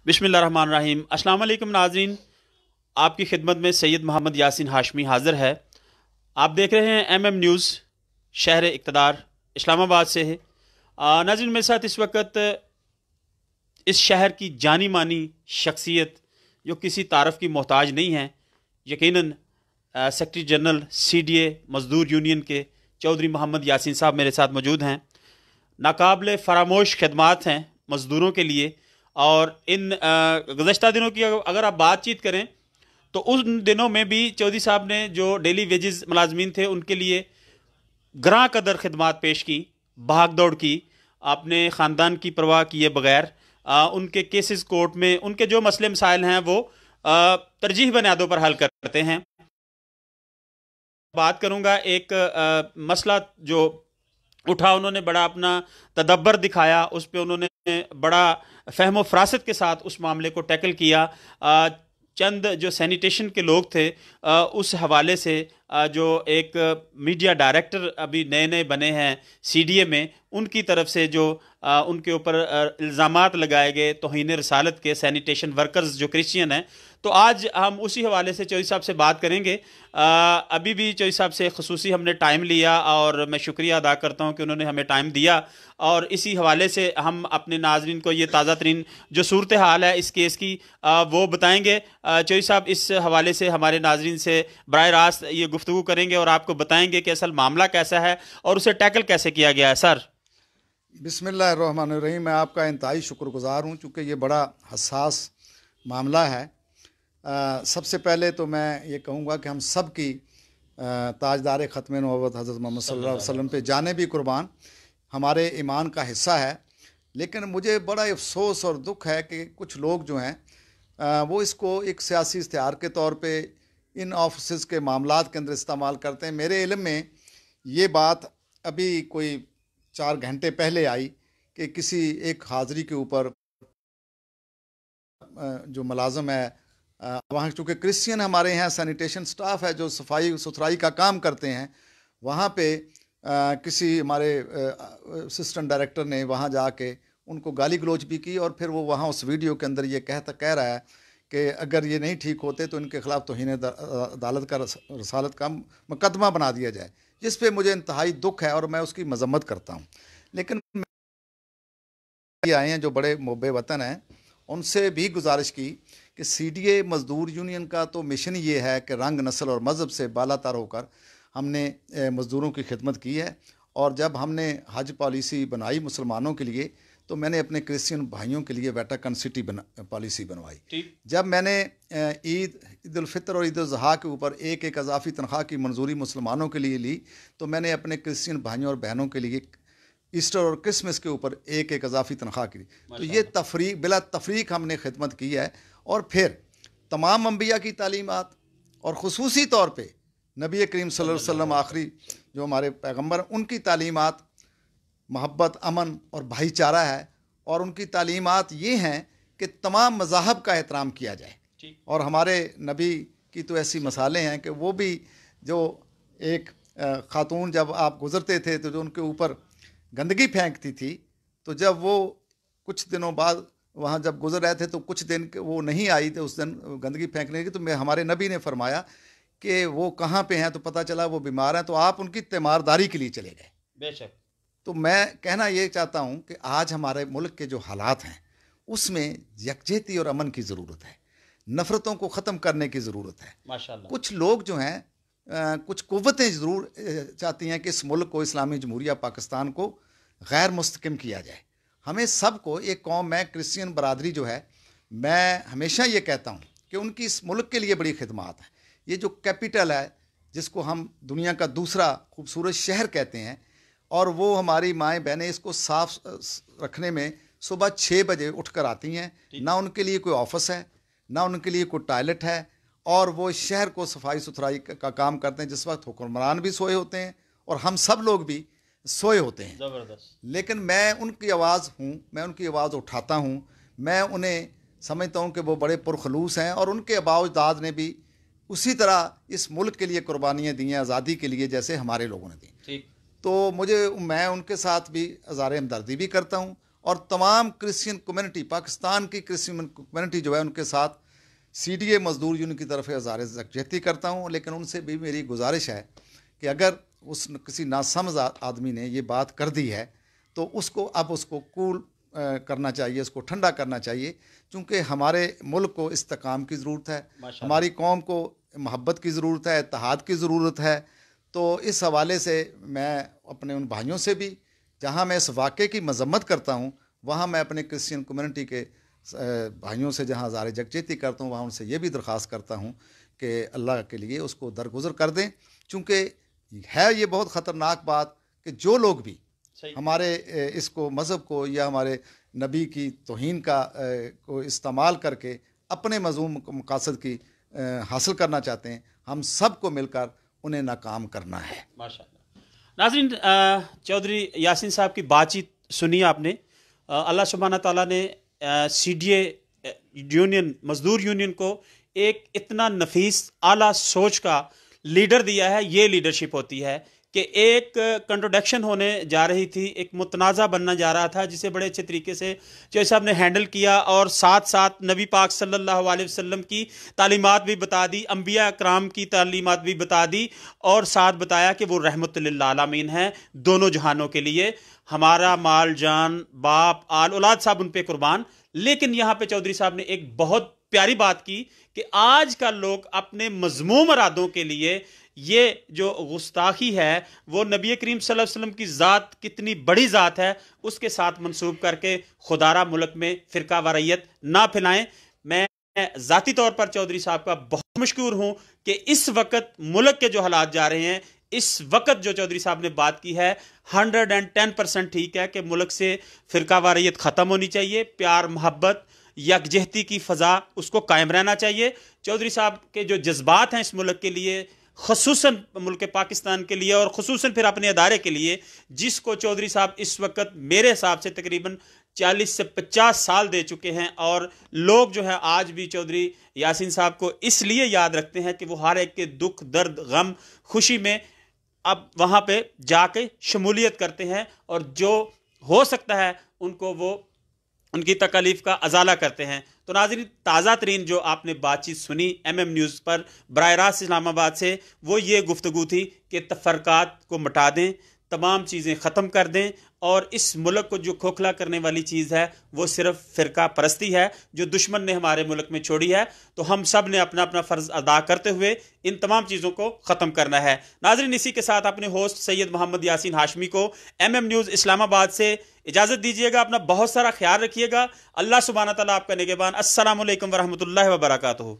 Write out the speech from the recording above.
बिस्मिल्लाहिर्रहमानिर्रहीम। अस्सलाम वालेकुम नाज़रीन, आपकी खिदमत में सैयद मोहम्मद यासीन हाशमी हाज़िर है। आप देख रहे हैं MM न्यूज़ शहर इक़्तिदार इस्लामाबाद से है। नाज़रीन, मेरे साथ इस वक्त इस शहर की जानी मानी शख्सियत जो किसी तारफ़ की मोहताज नहीं है, यकीनन सेक्रेटरी जनरल CDA मज़दूर यूनियन के चौधरी मोहम्मद यासीन साहब मेरे साथ मौजूद हैं। नाकाबिल फ़रामोश खदमात हैं मज़दूरों के लिए। और इन गुज़श्ता दिनों की अगर आप बातचीत करें तो उन दिनों में भी चौधरी साहब ने जो डेली वेजेस मुलाजमीन थे उनके लिए ग्रां कदर खदमात पेश की, भाग दौड़ की, अपने ख़ानदान की परवाह किए बगैर। उनके केसेस कोर्ट में उनके जो मसले मसाइल हैं वो तरजीह बुनियादों पर हल करते हैं। बात करूंगा एक मसला जो उठा, उन्होंने बड़ा अपना तदब्बर दिखाया, उस पर उन्होंने बड़ा फहम फरासत के साथ उस मामले को टैकल किया। चंद जो सैनिटेशन के लोग थे उस हवाले से जो एक मीडिया डायरेक्टर अभी नए नए बने हैं CDA में, उनकी तरफ से जो उनके ऊपर इल्ज़ामात लगाए गए तौहीन रसालत के, सैनिटेशन वर्कर्स जो क्रिश्चियन हैं, तो आज हम उसी हवाले से चौधरी साहब से बात करेंगे। अभी भी चौधरी साहब से खसूसी हमने टाइम लिया और मैं शुक्रिया अदा करता हूँ कि उन्होंने हमें टाइम दिया, और इसी हवाले से हम अपने नाजरीन को ये ताज़ा तरीन जो सूरत हाल है इस केस की वो बताएंगे। चौधरी साहब इस हवाले से हमारे नाजरीन से बराह रास्त ये गुफ्तगू करेंगे और आपको बताएंगे कि असल मामला कैसा है और उसे टैकल कैसे किया गया है। सर, बिस्मिल्लाहिर्रहमानिर्रहीम। मैं आपका इंतहाई शुक्रगुज़ार हूँ चूँकि ये बड़ा हसास मामला है। सबसे पहले तो मैं ये कहूँगा कि हम सब की ताजदार ख़त्म नबूवत हज़रत मोहम्मद सल्लल्लाहु अलैहि वसल्लम पे जाने भी कुर्बान हमारे ईमान का हिस्सा है। लेकिन मुझे बड़ा अफसोस और दुख है कि कुछ लोग जो हैं वो इसको एक सियासी इश्तिहार के तौर पे इन ऑफिस के मामलात के अंदर इस्तेमाल करते हैं। मेरे इल्म में ये बात अभी कोई 4 घंटे पहले आई कि किसी एक हाज़री के ऊपर जो मुलाज़म है वहाँ, चूँकि क्रिश्चियन हमारे यहाँ सैनिटेशन स्टाफ है जो सफाई सुथराई का काम करते हैं, वहाँ पे किसी हमारे असिस्टेंट डायरेक्टर ने वहाँ जाके उनको गाली गलौज भी की, और फिर वो वहाँ उस वीडियो के अंदर ये कह रहा है कि अगर ये नहीं ठीक होते तो इनके ख़िलाफ़ तौहीन अदालत का रसालत का मुकदमा बना दिया जाए, जिस पे मुझे इंतहाई दुख है और मैं उसकी मजम्मत करता हूँ। लेकिन आए हैं जो बड़े मुहब्बे वतन हैं, उनसे भी गुजारिश की कि CDA मज़दूर यूनियन का तो मिशन ये है कि रंग, नस्ल और मज़हब से बालातर होकर हमने मज़दूरों की खिदमत की है। और जब हमने हज पॉलिसी बनाई मुसलमानों के लिए, तो मैंने अपने क्रिश्चियन भाइयों के लिए वेटिकन सिटी पॉलिसी बनवाई। जब मैंने ईद उल फितर और ईद उल ज़ुहा के ऊपर एक इजाफ़ी तनख्वाह की मंजूरी मुसलमानों के लिए ली, तो मैंने अपने क्रिश्चियन भाइयों और बहनों के लिए ईस्टर और क्रिसमस के ऊपर एक इजाफ़ी तनख्वाह की। तो ये तफरीक बिला तफरीक हमने खिदमत की है। और फिर तमाम अम्बिया की तालीमात और ख़ुसूसी तौर पे नबी करीम सल्लल्लाहु अलैहि वसल्लम आखिरी जो हमारे पैगम्बर, उनकी तालीमात मोहब्बत, अमन और भाईचारा है। और उनकी तालीमात ये हैं कि तमाम मज़ाहब का एहतराम किया जाए। और हमारे नबी की तो ऐसी मसालें हैं कि वो भी जो एक ख़ातून जब आप गुज़रते थे तो जो उनके ऊपर गंदगी फेंकती थी, तो जब वो कुछ दिनों बाद वहाँ जब गुजर रहे थे तो कुछ दिन वो नहीं आई थी उस दिन गंदगी फेंकने की, तो हमारे नबी ने फरमाया कि वो कहाँ पे हैं, तो पता चला वो बीमार हैं, तो आप उनकी तीमारदारी के लिए चले गए। बेशक। तो मैं कहना ये चाहता हूँ कि आज हमारे मुल्क के जो हालात हैं उसमें यकजहती और अमन की ज़रूरत है, नफ़रतों को ख़त्म करने की ज़रूरत है। माशाअल्लाह। कुछ लोग जो हैं कुछ क़ुव्वतें ज़रूर चाहती हैं कि इस मुल्क को, इस्लामी जमहूरिया पाकिस्तान को गैर मुस्तकिम किया जाए। हमें सबको, एक कौम, मैं क्रिश्चियन बरादरी जो है, मैं हमेशा ये कहता हूँ कि उनकी इस मुल्क के लिए बड़ी खिदमात है। ये जो कैपिटल है जिसको हम दुनिया का दूसरा खूबसूरत शहर कहते हैं, और वो हमारी माएँ बहनें इसको साफ रखने में सुबह 6 बजे उठ कर आती हैं। ना उनके लिए कोई ऑफिस है, ना उनके लिए कोई टॉयलेट है, और वो शहर को सफाई सुथराई का काम करते हैं जिस वक्त हुक्मरान भी सोए होते हैं और हम सब लोग भी सोए होते हैं। ज़बरदस्त। लेकिन मैं उनकी आवाज़ हूँ, मैं उनकी आवाज़ उठाता हूँ। मैं उन्हें समझता हूँ कि वो बड़े पुरखलूस हैं, और उनके आबाउजदाद ने भी उसी तरह इस मुल्क के लिए कुर्बानियाँ दी हैं, आज़ादी के लिए, जैसे हमारे लोगों ने दी। ठीक। तो मैं उनके साथ भी इज़हार हमदर्दी भी करता हूँ, और तमाम क्रिश्चियन कम्युनिटी, पाकिस्तान की क्रिश्चियन कम्युनिटी जो है, उनके साथ CDA मजदूर यूनियन की तरफ इज़हार यकजहती करता हूँ। लेकिन उनसे भी मेरी गुजारिश है कि अगर किसी नासमझ आदमी ने ये बात कर दी है तो उसको कूल करना चाहिए, उसको ठंडा करना चाहिए, क्योंकि हमारे मुल्क को इस्तेकाम की ज़रूरत है, हमारी कौम को मोहब्बत की ज़रूरत है, इत्तेहाद की ज़रूरत है। तो इस हवाले से मैं अपने उन भाइयों से भी, जहाँ मैं इस वाक़े की मजम्मत करता हूँ, वहाँ मैं अपने क्रिश्चियन कम्युनिटी के भाइयों से जहाँ ज़ाहिर यकजहती करता हूँ, वहाँ उनसे ये भी दरख्वास्त करता हूँ कि अल्लाह के लिए उसको दरगुजर कर दें। चूँकि है ये बहुत ख़तरनाक बात कि जो लोग भी हमारे इसको मज़हब को या हमारे नबी की तौहीन को इस्तेमाल करके अपने मज़मूम मकासद की हासिल करना चाहते हैं, हम सब को मिलकर उन्हें नाकाम करना है। माशाअल्लाह। नाज़रीन, चौधरी यासीन साहब की बातचीत सुनी आपने। अल्लाह सुब्हाना तआला ने CDA यूनियन, मजदूर यूनियन को एक इतना नफीस आला सोच का लीडर दिया है। ये लीडरशिप होती है कि एक कंट्रोडक्शन होने जा रही थी, एक मुतनाज़ा बनना जा रहा था, जिसे बड़े अच्छे तरीके से चौधरी साहब ने हैंडल किया और साथ साथ नबी पाक सल्लल्लाहु अलैहि वसल्लम की तालीमात भी बता दी, अंबिया कराम की तालीमात भी बता दी और साथ बताया कि वो रहमत लिल आलमीन है, दोनों जहानों के लिए। हमारा माल जान बाप आल औलाद साहब उन पे कुर्बान। लेकिन यहाँ पे चौधरी साहब ने एक बहुत प्यारी बात की कि आज का लोग अपने मजमूम इरादों के लिए ये जो गुस्ताखी है वो नबी करीम सल्लल्लाहु अलैहि वसल्लम की ज़ात कितनी बड़ी ज़ात है उसके साथ मंसूब करके खुदारा मुल्क में फ़िरका वारियत ना फैलाएं। मैं ज़ाती तौर पर चौधरी साहब का बहुत मशकूर हूँ कि इस वक्त मुल्क के जो हालात जा रहे हैं, इस वक्त जो चौधरी साहब ने बात की है 110% ठीक है कि मुल्क से फ़िरका वारियत ख़त्म होनी चाहिए, प्यार मोहब्बत यकजहती की फ़ज़ा उसको कायम रहना चाहिए। चौधरी साहब के जो जज्बात हैं इस मुल्क के लिए, ख़ुसूसन मुल्क पाकिस्तान के लिए और ख़ुसूसन फिर अपने अदारे के लिए, जिसको चौधरी साहब इस वक्त मेरे हिसाब से तकरीबन 40 से 50 साल दे चुके हैं। और लोग जो है आज भी चौधरी यासीन साहब को इसलिए याद रखते हैं कि वो हर एक के दुख दर्द गम खुशी में अब वहाँ पे जाके शमूलियत करते हैं और जो हो सकता है उनको वो उनकी तकलीफ का अजाला करते हैं। तो नाज़रीन, ताज़ा तरीन जो आपने बातचीत सुनी MM न्यूज़ पर बराह रास्त इस्लामाबाद से, वो ये गुफ्तगू थी कि तफरकात को मिटा दें, तमाम चीज़ें ख़त्म कर दें और इस मुल्क को जो खोखला करने वाली चीज़ है वो सिर्फ फ़िरका परस्ती है जो दुश्मन ने हमारे मुल्क में छोड़ी है। तो हम सब ने अपना अपना फ़र्ज़ अदा करते हुए इन तमाम चीज़ों को ख़त्म करना है। नाज़रीन, इसी के साथ अपने होस्ट सैयद मोहम्मद यासीन हाशमी को MM न्यूज़ इस्लामाबाद से इजाज़त दीजिएगा। अपना बहुत सारा ख्याल रखिएगा। अल्लाह सुब्हाना तआला आपका निगहबान। अस्सलामु अलैकुम व रहमतुल्लाहि व बरकातुहू।